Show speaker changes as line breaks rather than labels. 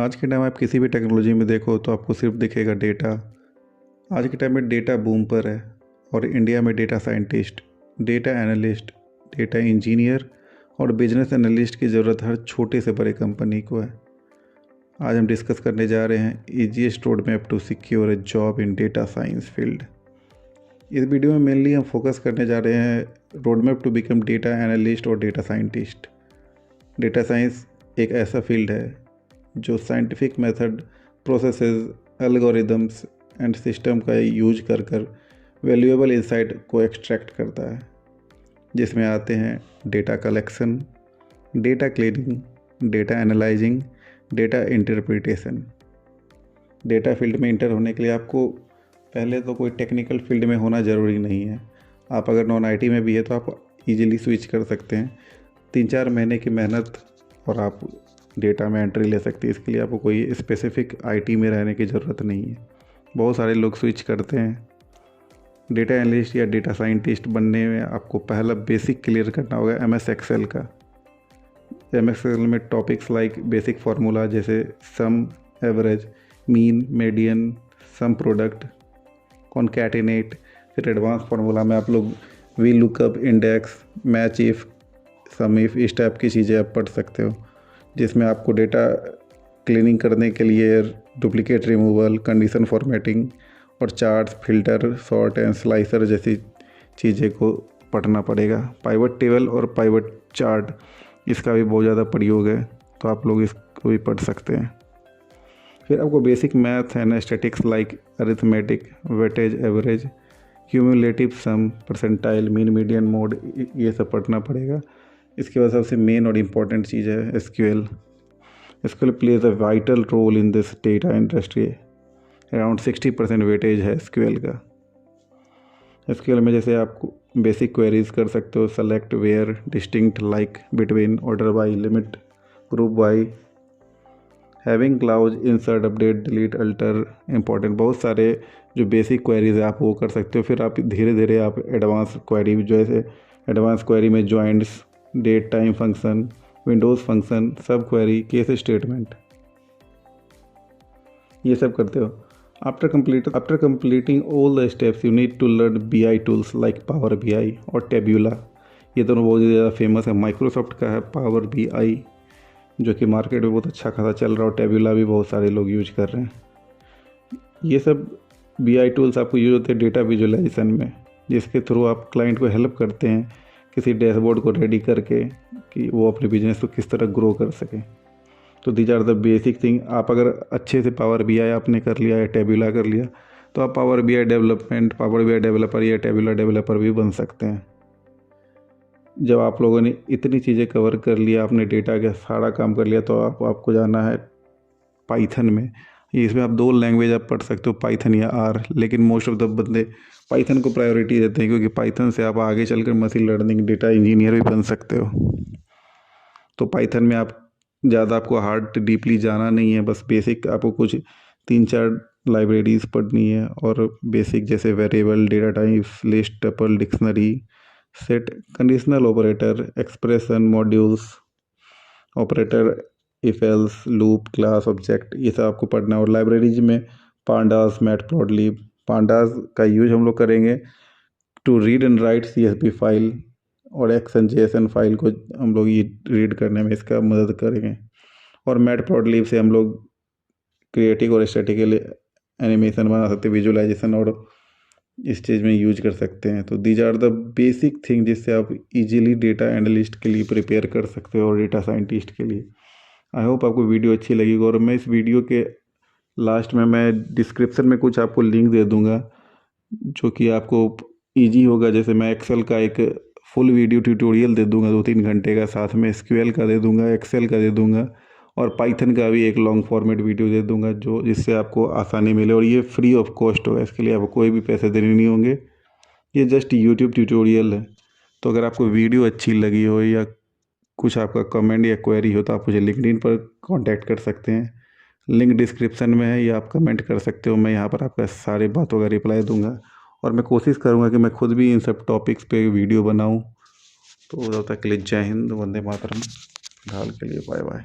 आज के टाइम आप किसी भी टेक्नोलॉजी में देखो तो आपको सिर्फ दिखेगा डेटा। आज के टाइम में डेटा बूम पर है और इंडिया में data scientist, data analyst, data engineer और बिजनेस एनालिस्ट की ज़रूरत हर छोटे से बड़े कंपनी को है। आज हम डिस्कस करने जा रहे हैं easiest road map to secure a job in data science field. इस वीडियो में मेनली हम फोकस करने जा रहे हैं road map to become data analyst और डेटा साइंटिस्ट। डेटा साइंस एक ऐसा फील्ड है जो scientific method, processes, algorithms and system का यूज कर वैल्यूएबल इंसाइट को एक्सट्रैक्ट करता है, जिसमें आते हैं data collection, data cleaning, data analysing, data interpretation. Data field में इंटर होने के लिए आपको पहले तो कोई टेक्निकल फील्ड में होना ज़रूरी नहीं है। आप अगर नॉन आईटी में भी है तो आप इजीली स्विच कर सकते हैं। 3-4 महीने की मेहनत और आप डेटा में एंट्री ले सकते हैं। इसके लिए आपको कोई स्पेसिफिक आईटी में रहने की ज़रूरत नहीं है। बहुत सारे लोग स्विच करते हैं। डेटा एनालिस्ट या डेटा साइंटिस्ट बनने में आपको पहला बेसिक क्लियर करना होगा एमएस एक्सेल का। एमएस एक्सेल में टॉपिक्स लाइक बेसिक फार्मूला जैसे sum, average, mean, median, sum product, concatenate, फिर एडवांस फार्मूला में आप लोग V lookup, index, match if, sum if, इस टाइप की चीज़ें आप पढ़ सकते हो, जिसमें आपको डेटा क्लीनिंग करने के लिए डुप्लीकेट रिमूवल, कंडीशन फॉर्मेटिंग और charts, filter, sort and slicer जैसी चीज़ें को पढ़ना पड़ेगा। पाइवट टेबल और पाइवट चार्ट, इसका भी बहुत ज़्यादा प्रयोग है, तो आप लोग इसको भी पढ़ सकते हैं। फिर आपको basic math and statics like arithmetic, weightage, average, cumulative sum, percentile, mean, median, mode, ये सब पढ़ना पड़ेगा। इसके बाद सबसे मेन और इम्पॉर्टेंट चीज़ है SQL. SQL plays a vital role in this data industry. Around 60% weightage है एसक्यूएल का। एसक्यूएल में जैसे आप बेसिक क्वेरीज कर सकते हो, select, where, distinct, like, between, order by, limit, group by, having clause, insert, update, delete, alter, important. बहुत सारे जो बेसिक क्वेरीज है आप वो कर सकते हो। फिर आप धीरे धीरे आप एडवांस क्वेरी, जैसे एडवांस क्वेरी में joints, date time function, windows function, sub query, case statement, ये सब करते हो। After completing all the steps you need to learn BI tools like power BI और टेब्यूला। ये दोनों बहुत ज़्यादा फेमस है। माइक्रोसॉफ्ट का है पावर BI, जो कि मार्केट में बहुत अच्छा खासा चल रहा है, और टेब्यूला भी बहुत सारे लोग यूज कर रहे हैं। ये सब BI टूल्स आपको यूज होते हैं डेटा विजुअलाइजेशन में, जिसके थ्रू आप क्लाइंट को हेल्प करते हैं किसी डैशबोर्ड को रेडी करके कि वो अपने बिजनेस को किस तरह ग्रो कर सकें। तो these are the basic thing. आप अगर अच्छे से पावर BI आपने कर लिया या टेब्यूला कर लिया तो आप पावर BI डेवलपर या टेब्यूला डेवलपर भी बन सकते हैं। जब आप लोगों ने इतनी चीज़ें कवर कर लिया, आपने डेटा का सारा काम कर लिया, तो आपको जाना है पाइथन में। इसमें आप 2 लैंग्वेज आप पढ़ सकते हो, पाइथन या R, लेकिन मोस्ट ऑफ द बंदे पाइथन को प्रायोरिटी देते हैं, क्योंकि पाइथन से आप आगे चलकर मशीन लर्निंग डेटा इंजीनियर भी बन सकते हो। तो पाइथन में आप ज़्यादा आपको हार्ड डीपली जाना नहीं है, बस बेसिक आपको कुछ 3-4 लाइब्रेरीज पढ़नी है, और बेसिक जैसे variable, data types, list, tuple, dictionary, set, conditional operator, expression, modules, operator, if else, loop, class, object, ये सब आपको पढ़ना है। और लाइब्रेरीज में पांडास, मैटप्लॉटलिब, पांडास का यूज हम लोग करेंगे to read and write CSV file, और XML फाइल को हम लोग ये रीड करने में इसका मदद करेंगे। और मैटप्लॉटलिब से हम लोग क्रिएटिव और स्टैटिकल एनिमेशन बना सकते हैं, विजुअलाइजेशन और इस चीज़ में यूज कर सकते हैं। तो these are the basic thing जिससे आप इजीली डेटा एनालिस्ट के लिए प्रिपेयर कर सकते हो और डेटा साइंटिस्ट के लिए। आई होप आपको वीडियो अच्छी लगी, और मैं इस वीडियो के लास्ट में मैं डिस्क्रिप्शन में कुछ आपको लिंक दे दूंगा जो कि आपको इजी होगा। जैसे मैं एक्सेल का एक फुल वीडियो ट्यूटोरियल दे दूंगा 2-3 घंटे का, साथ में SQL का दे दूंगा, एक्सेल का दे दूंगा, और पाइथन का भी एक लॉन्ग फॉर्मेट वीडियो दे दूंगा, जो जिससे आपको आसानी मिले। और ये फ्री ऑफ कॉस्ट होगा, इसके लिए आपको कोई भी पैसे देने नहीं होंगे। ये जस्ट यूट्यूब ट्यूटोरियल है। तो अगर आपको वीडियो अच्छी लगी हो या कुछ आपका कमेंट या क्वेरी हो तो आप मुझे लिंक्डइन पर कांटेक्ट कर सकते हैं। लिंक डिस्क्रिप्शन में है, या आप कमेंट कर सकते हो। मैं यहाँ पर आपका सारे बातों का रिप्लाई दूंगा, और मैं कोशिश करूँगा कि मैं खुद भी इन सब टॉपिक्स पे वीडियो बनाऊँ। तो तब तक के लिए जय हिंद, वंदे मातरम। फिलहाल के लिए बाय बाय।